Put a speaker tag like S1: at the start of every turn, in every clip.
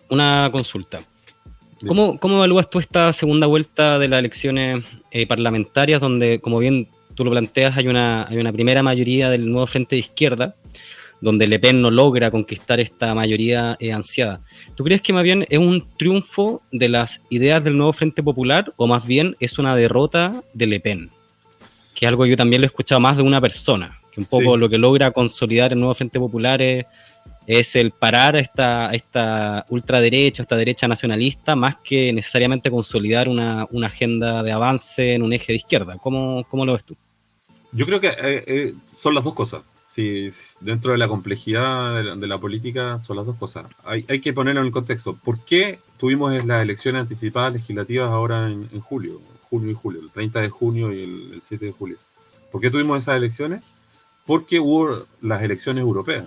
S1: una consulta. ¿Cómo evalúas tú esta segunda vuelta de las elecciones parlamentarias, donde, como bien tú lo planteas, hay una primera mayoría del nuevo frente de izquierda, donde Le Pen no logra conquistar esta mayoría ansiada? ¿Tú crees que más bien es un triunfo de las ideas del nuevo Frente Popular, o más bien es una derrota de Le Pen? Que es algo que yo también lo he escuchado más de una persona, que un poco lo que logra consolidar el nuevo Frente Popular es el parar a esta ultraderecha, esta derecha nacionalista, más que necesariamente consolidar una agenda de avance en un eje de izquierda. ¿Cómo lo ves tú?
S2: Yo creo que son las dos cosas. Sí, dentro de la complejidad de la política son las dos cosas. Hay que ponerlo en el contexto. ¿Por qué tuvimos las elecciones anticipadas legislativas ahora en junio y julio, el 30 de junio y el 7 de julio? ¿Por qué tuvimos esas elecciones? Porque hubo las elecciones europeas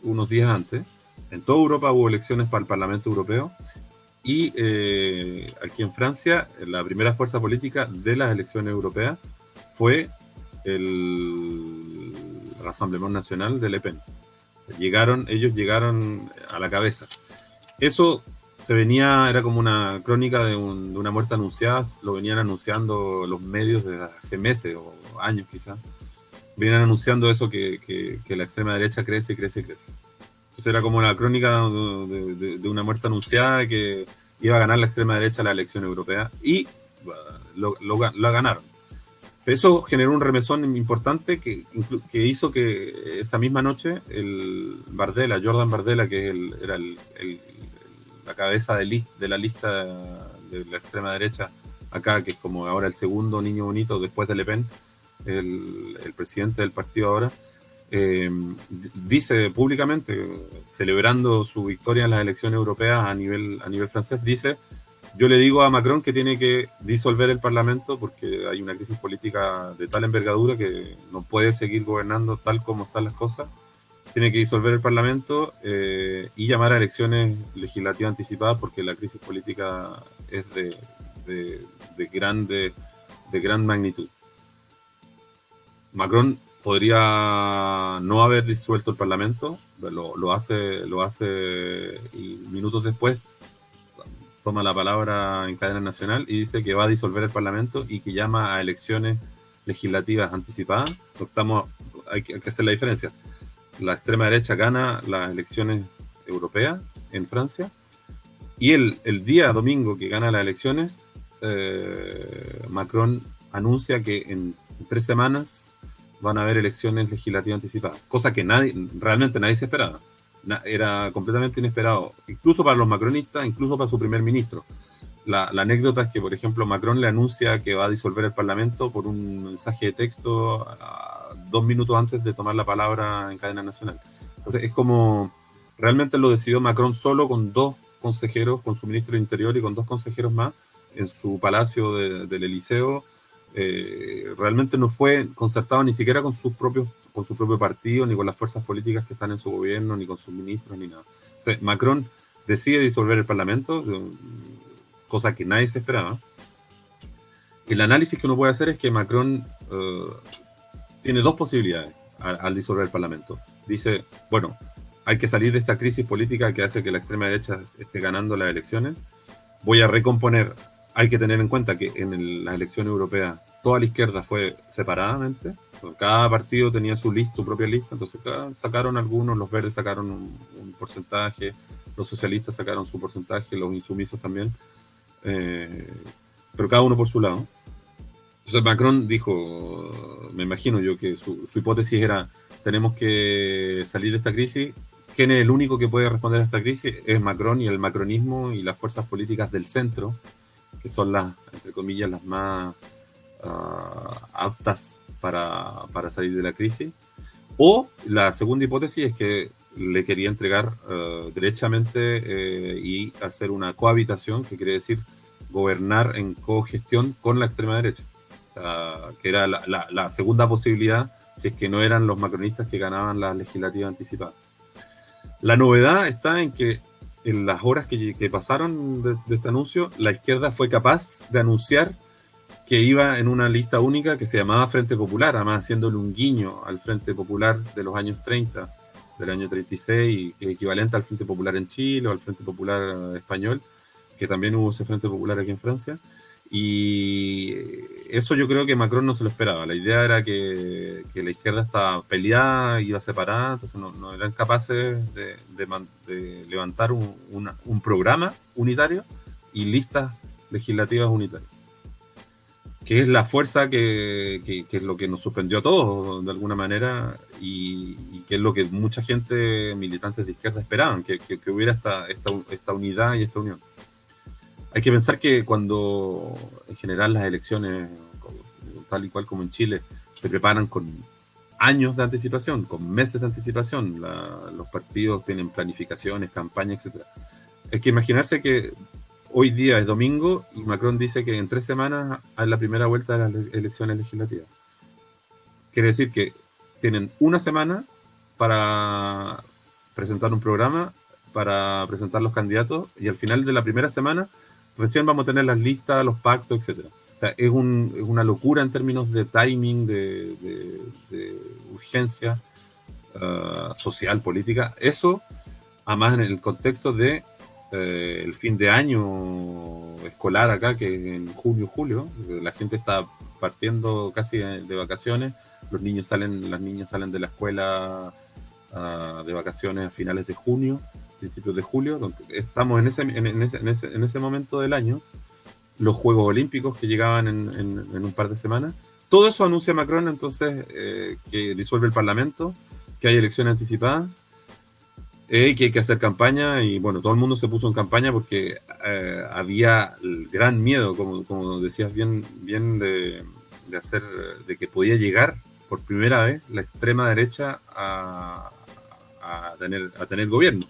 S2: unos días antes. En toda Europa hubo elecciones para el Parlamento Europeo y aquí en Francia la primera fuerza política de las elecciones europeas fue el Rassemblement National de Le Pen. Ellos llegaron a la cabeza. Eso era como una crónica de una muerte anunciada, lo venían anunciando los medios desde hace meses o años quizás. Venían anunciando eso, que la extrema derecha crece y crece y crece. Entonces era como una crónica de una muerte anunciada, que iba a ganar la extrema derecha la elección europea, y lo ganaron. Eso generó un remesón importante que hizo que esa misma noche Jordan Bardella, que era la cabeza de la lista de la extrema derecha acá, que es como ahora el segundo niño bonito después de Le Pen, el presidente del partido ahora, dice públicamente, celebrando su victoria en las elecciones europeas a nivel francés, dice: yo le digo a Macron que tiene que disolver el Parlamento porque hay una crisis política de tal envergadura que no puede seguir gobernando tal como están las cosas. Tiene que disolver el Parlamento y llamar a elecciones legislativas anticipadas, porque la crisis política es de gran magnitud. Macron podría no haber disuelto el Parlamento, lo hace y minutos después toma la palabra en cadena nacional y dice que va a disolver el Parlamento y que llama a elecciones legislativas anticipadas. Hay que hacer la diferencia. La extrema derecha gana las elecciones europeas en Francia, y el día domingo que gana las elecciones, Macron anuncia que en 3 semanas van a haber elecciones legislativas anticipadas, cosa que realmente nadie se esperaba. Era completamente inesperado, incluso para los macronistas, incluso para su primer ministro. La anécdota es que, por ejemplo, Macron le anuncia que va a disolver el Parlamento por un mensaje de texto 2 minutos antes de tomar la palabra en cadena nacional. Entonces es como, realmente lo decidió Macron solo, con 2 consejeros, con su ministro de Interior y con 2 consejeros más, en su palacio del Eliseo. Realmente no fue concertado ni siquiera con su propio partido, ni con las fuerzas políticas que están en su gobierno, ni con sus ministros, ni nada. O sea, Macron decide disolver el Parlamento, cosa que nadie se esperaba. El análisis que uno puede hacer es que Macron tiene 2 posibilidades al disolver el Parlamento. Dice: bueno, hay que salir de esta crisis política que hace que la extrema derecha esté ganando las elecciones. Voy a recomponer. Hay que tener en cuenta que en las elecciones europeas toda la izquierda fue separadamente. Cada partido tenía su propia lista. Entonces sacaron algunos, los verdes sacaron un porcentaje, los socialistas sacaron su porcentaje, los insumisos también. Pero cada uno por su lado. Entonces Macron dijo, me imagino yo, que su hipótesis era: tenemos que salir de esta crisis. ¿Quién es el único que puede responder a esta crisis? Es Macron y el macronismo y las fuerzas políticas del centro, que son entre comillas, las más aptas para salir de la crisis. O la segunda hipótesis es que le quería entregar derechamente y hacer una cohabitación, que quiere decir gobernar en cogestión con la extrema derecha, que era la segunda posibilidad, si es que no eran los macronistas que ganaban las legislativas anticipadas. La novedad está en que en las horas que pasaron de este anuncio, la izquierda fue capaz de anunciar que iba en una lista única que se llamaba Frente Popular, además haciéndole un guiño al Frente Popular de los años 30, del año 36, que es equivalente al Frente Popular en Chile o al Frente Popular español, que también hubo ese Frente Popular aquí en Francia. Y eso yo creo que Macron no se lo esperaba. La idea era que la izquierda estaba peleada, iba separada, entonces no eran capaces de levantar un programa unitario y listas legislativas unitarias, que es la fuerza que es lo que nos suspendió a todos de alguna manera, y que es lo que mucha gente, militantes de izquierda, esperaban, que hubiera esta unidad y esta unión. Hay que pensar que cuando en general las elecciones, tal y cual como en Chile, se preparan con años de anticipación, con meses de anticipación, los partidos tienen planificaciones, campañas, etc. Hay que imaginarse que hoy día es domingo y Macron dice que en 3 semanas hay la primera vuelta de las elecciones legislativas. Quiere decir que tienen una semana para presentar un programa, para presentar los candidatos, y al final de la primera semana recién vamos a tener las listas, los pactos, etc. O sea, es una locura en términos de timing, de urgencia social, política. Eso, además en el contexto de el fin de año escolar acá, que es en junio, julio, la gente está partiendo casi de vacaciones, las niñas salen de la escuela de vacaciones a finales de junio, principios de julio. Estamos en ese momento del año. Los Juegos Olímpicos que llegaban en un par de semanas. Todo eso anuncia Macron, entonces, que disuelve el Parlamento, que hay elecciones anticipadas, que hay que hacer campaña, y bueno, todo el mundo se puso en campaña porque había el gran miedo, como decías bien de que podía llegar por primera vez la extrema derecha a tener gobierno.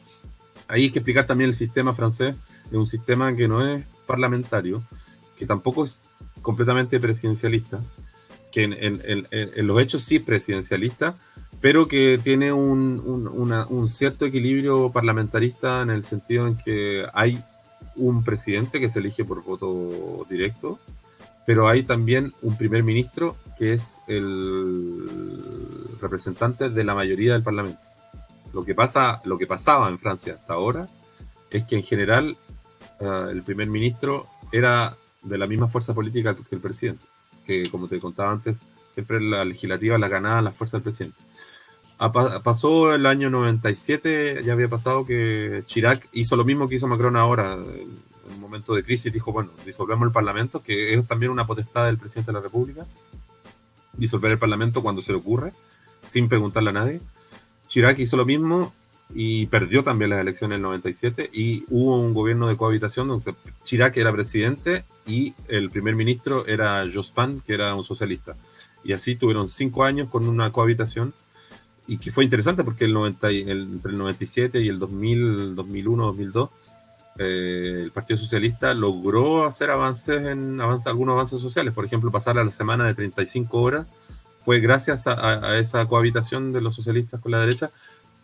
S2: Ahí hay que explicar también el sistema francés. Es un sistema que no es parlamentario, que tampoco es completamente presidencialista, que en los hechos sí es presidencialista, pero que tiene un cierto equilibrio parlamentarista, en el sentido en que hay un presidente que se elige por voto directo, pero hay también un primer ministro que es el representante de la mayoría del Parlamento. Lo que pasaba en Francia hasta ahora es que en general el primer ministro era de la misma fuerza política que el presidente, que como te contaba antes, siempre la legislativa la ganaba la fuerza del presidente. Pasó el año 97, ya había pasado que Chirac hizo lo mismo que hizo Macron ahora, en un momento de crisis dijo, bueno, disolvemos el Parlamento, que es también una potestad del presidente de la República, disolver el Parlamento cuando se le ocurre, sin preguntarle a nadie. Chirac hizo lo mismo y perdió también las elecciones en el 97, y hubo un gobierno de cohabitación donde Chirac era presidente y el primer ministro era Jospin, que era un socialista. Y así tuvieron 5 años con una cohabitación, y que fue interesante porque entre el 97 y el 2000, 2001, 2002, el Partido Socialista logró hacer algunos avances sociales. Por ejemplo, pasar a la semana de 35 horas fue gracias a esa cohabitación de los socialistas con la derecha,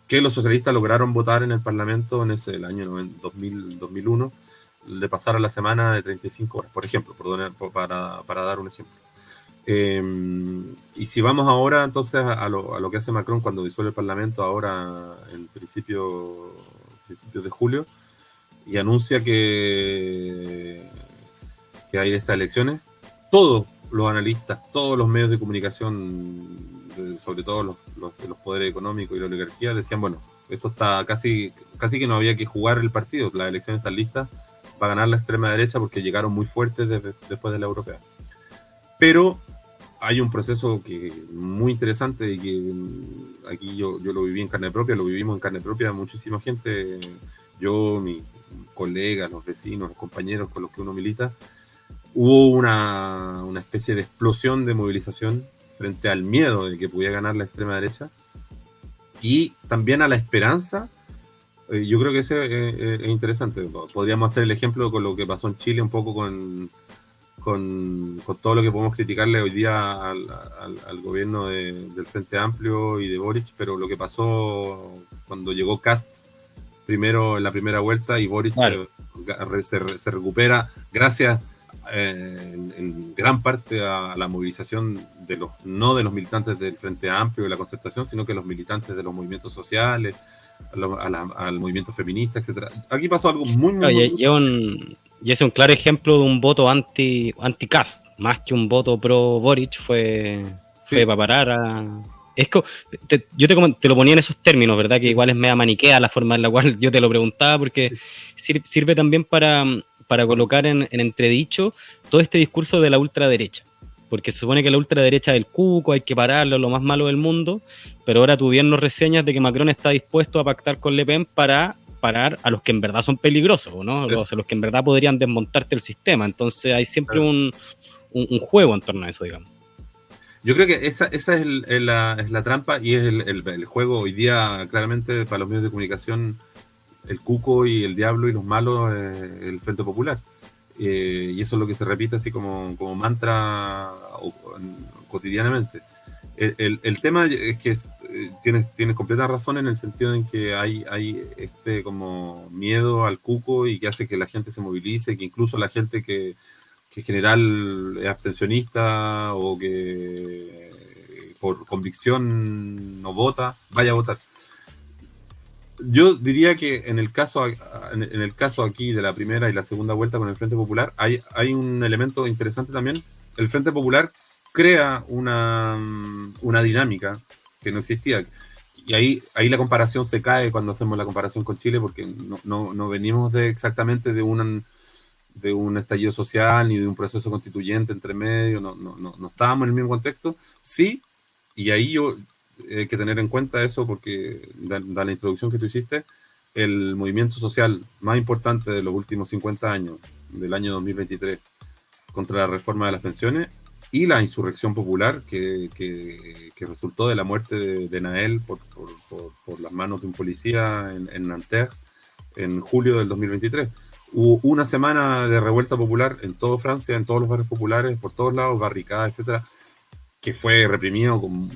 S2: que los socialistas lograron votar en el Parlamento en el año 2001, de pasar a la semana de 35 horas, por ejemplo, para dar un ejemplo. Y si vamos ahora entonces a lo que hace Macron cuando disuelve el Parlamento ahora en principios de julio, y anuncia que hay estas elecciones, todos los analistas, todos los medios de comunicación, sobre todo los poderes económicos y la oligarquía, decían, bueno, esto está casi que no había que jugar el partido, las elecciones están listas para ganar la extrema derecha porque llegaron muy fuertes después de la europea. Pero hay un proceso que muy interesante, y que aquí yo lo viví en carne propia, lo vivimos en carne propia muchísima gente, yo, mis colegas, los vecinos, los compañeros con los que uno milita. Hubo una especie de explosión de movilización frente al miedo de que pudiera ganar la extrema derecha, y también a la esperanza. Yo creo que ese es interesante. Podríamos hacer el ejemplo con lo que pasó en Chile, un poco con todo lo que podemos criticarle hoy día al gobierno del Frente Amplio y de Boric, pero lo que pasó cuando llegó Kast primero en la primera vuelta y Boric, claro, se recupera gracias en gran parte a la movilización no de los militantes del Frente Amplio de la Concertación, sino que los militantes de los movimientos sociales, al movimiento feminista, etcétera. Aquí pasó algo muy, muy,
S1: Claro,
S2: muy...
S1: y ese es un claro ejemplo de un voto anti-Kast, más que un voto pro Boric, fue para parar a... Yo te lo ponía en esos términos, ¿verdad? Que igual es media maniquea la forma en la cual yo te lo preguntaba, porque sirve también para colocar en entredicho todo este discurso de la ultraderecha. Porque se supone que la ultraderecha es el cuco, hay que pararlo, lo más malo del mundo, pero ahora tú bien nos reseñas de que Macron está dispuesto a pactar con Le Pen para parar a los que en verdad son peligrosos, ¿no? Los que en verdad podrían desmontarte el sistema. Entonces hay siempre un juego en torno a eso, digamos.
S2: Yo creo que esa es la trampa y es el juego hoy día, claramente, para los medios de comunicación, el cuco y el diablo y los malos, el Frente Popular. Y eso es lo que se repite así como mantra cotidianamente. El tema es que tienes completa razón en el sentido en que hay este como miedo al cuco y que hace que la gente se movilice, que incluso la gente que en general es abstencionista o que por convicción no vota, vaya a votar. Yo diría que en el caso aquí de la primera y la segunda vuelta con el Frente Popular hay un elemento interesante también. El Frente Popular crea una dinámica que no existía. Y ahí la comparación se cae cuando hacemos la comparación con Chile, porque no venimos exactamente de un estallido social ni de un proceso constituyente entre medio, no estábamos en el mismo contexto. Sí, y ahí yo hay que tener en cuenta eso porque da la introducción que tú hiciste, el movimiento social más importante de los últimos 50 años, del año 2023, contra la reforma de las pensiones y la insurrección popular que resultó de la muerte de Nael por las manos de un policía en Nanterre en julio del 2023. Hubo una semana de revuelta popular en toda Francia, en todos los barrios populares, por todos lados, barricadas, etcétera, que fue reprimido con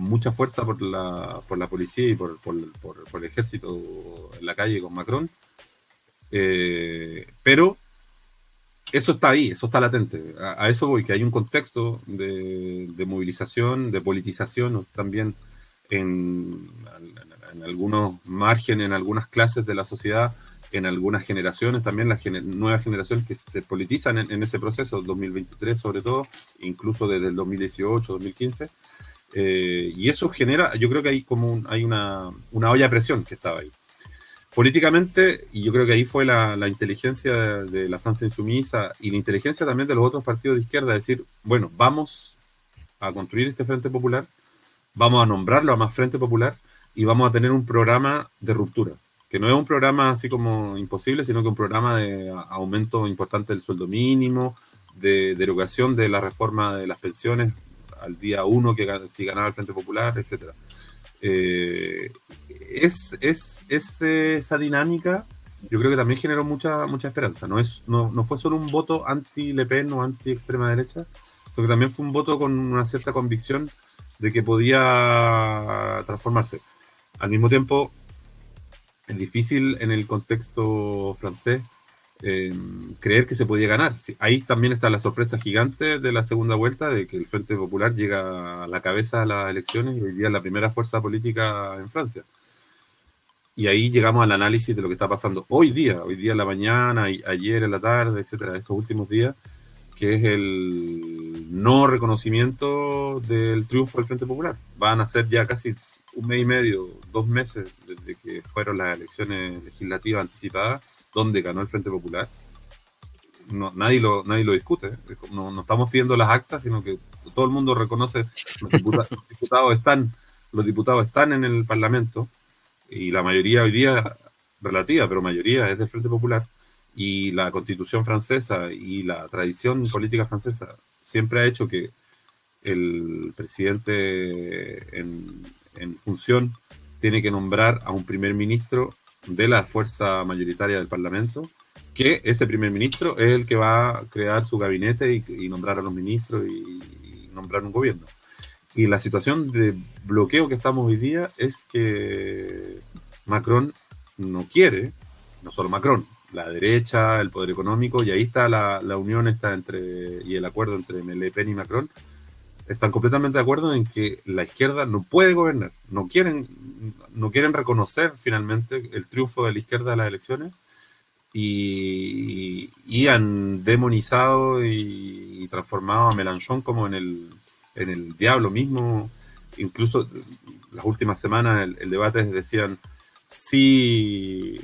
S2: mucha fuerza por la policía y por el ejército en la calle con Macron. Pero eso está ahí, eso está latente. A eso voy, que hay un contexto de movilización, de politización, también en algunos márgenes, en algunas clases de la sociedad, en algunas generaciones, también las nuevas generaciones que se politizan en ese proceso, 2023 sobre todo, incluso desde el 2018, 2015, y eso genera, yo creo que hay una olla a presión que estaba ahí. Políticamente, y yo creo que ahí fue la inteligencia de la Francia insumisa y la inteligencia también de los otros partidos de izquierda, decir, bueno, vamos a construir este Frente Popular, vamos a nombrarlo a más Frente Popular y vamos a tener un programa de ruptura, que no es un programa así como imposible, sino que un programa de aumento importante del sueldo mínimo, de derogación de la reforma de las pensiones al día 1 si ganaba el Frente Popular, etcétera. Esa dinámica yo creo que también generó mucha esperanza. No fue solo un voto anti-Le Pen o anti-extrema derecha, sino que también fue un voto con una cierta convicción de que podía transformarse. Al mismo tiempo, es difícil en el contexto francés creer que se podía ganar. Sí, ahí también está la sorpresa gigante de la segunda vuelta, de que el Frente Popular llega a la cabeza de las elecciones y hoy día es la primera fuerza política en Francia. Y ahí llegamos al análisis de lo que está pasando hoy día en la mañana, ayer en la tarde, etcétera, estos últimos días, que es el no reconocimiento del triunfo del Frente Popular. Van a ser ya casi un mes y medio, 2 meses desde que fueron las elecciones legislativas anticipadas, donde ganó el Frente Popular. Nadie lo discute. No estamos pidiendo las actas, sino que todo el mundo reconoce los diputados están en el Parlamento y la mayoría hoy día relativa, pero mayoría es del Frente Popular, y la Constitución francesa y la tradición política francesa siempre ha hecho que el presidente en función tiene que nombrar a un primer ministro de la fuerza mayoritaria del Parlamento, que ese primer ministro es el que va a crear su gabinete y nombrar a los ministros y nombrar un gobierno. Y la situación de bloqueo que estamos hoy día es que Macron no quiere, no solo Macron, la derecha, el poder económico, y ahí está la unión y el acuerdo entre Le Pen y Macron. Están completamente de acuerdo en que la izquierda no puede gobernar, no quieren reconocer finalmente el triunfo de la izquierda en las elecciones, y han demonizado y transformado a Mélenchon como en el diablo mismo. Incluso las últimas semanas el debate decían, si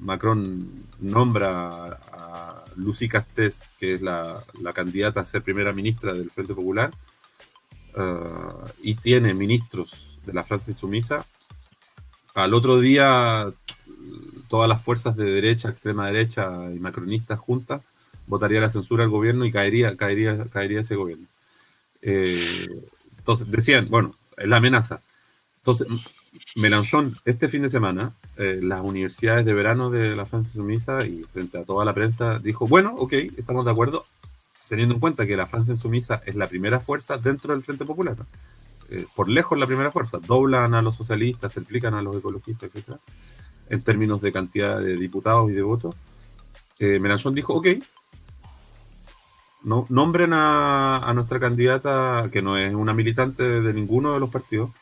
S2: Macron nombra a Lucy Castés, que es la candidata a ser primera ministra del Frente Popular, y tiene ministros de la Francia Insumisa, al otro día todas las fuerzas de derecha, extrema derecha y macronistas juntas votaría la censura al gobierno y caería ese gobierno. Entonces decían, bueno, es la amenaza. Entonces, Mélenchon, este fin de semana, las universidades de verano de la Francia Insumisa y frente a toda la prensa, dijo, bueno, ok, estamos de acuerdo, teniendo en cuenta que la Francia Insumisa es la primera fuerza dentro del Frente Popular, ¿no? Por lejos la primera fuerza, doblan a los socialistas, triplican a los ecologistas, etc. En términos de cantidad de diputados y de votos. Mélenchon dijo, ok, no, nombren a nuestra candidata, que no es una militante de ninguno de los partidos,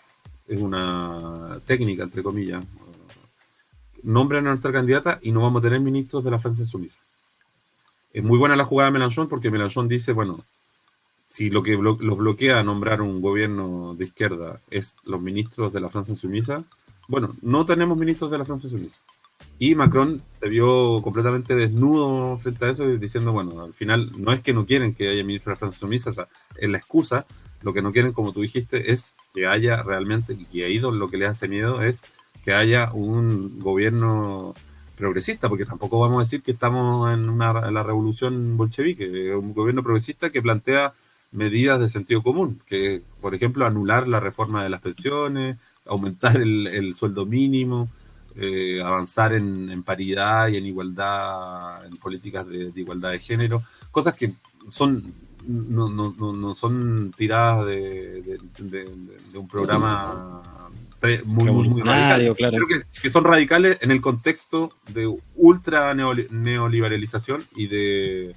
S2: es una técnica, entre comillas. Nombren a nuestra candidata y no vamos a tener ministros de la Francia Insumisa. Es muy buena la jugada de Mélenchon, porque Mélenchon dice, bueno, si lo que los bloquea a nombrar un gobierno de izquierda es los ministros de la Francia Insumisa, bueno, no tenemos ministros de la Francia Insumisa. Y Macron se vio completamente desnudo frente a eso, diciendo, bueno, al final no es que no quieren que haya ministros de la Francia Insumisa, o sea, es la excusa. Lo que no quieren, como tú dijiste, es que haya realmente, y que ahí lo que les hace miedo es que haya un gobierno progresista, porque tampoco vamos a decir que estamos en la revolución bolchevique, un gobierno progresista que plantea medidas de sentido común, que, por ejemplo, anular la reforma de las pensiones, aumentar el sueldo mínimo, avanzar en paridad y en igualdad, en políticas de igualdad de género, cosas que no son tiradas de un programa muy radical.
S1: Claro.
S2: Creo que son radicales en el contexto de ultra neoliberalización y de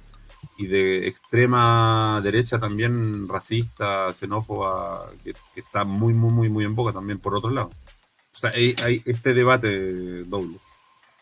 S2: extrema derecha también racista, xenófoba, que está muy en boga también por otro lado. O sea, hay este debate doble.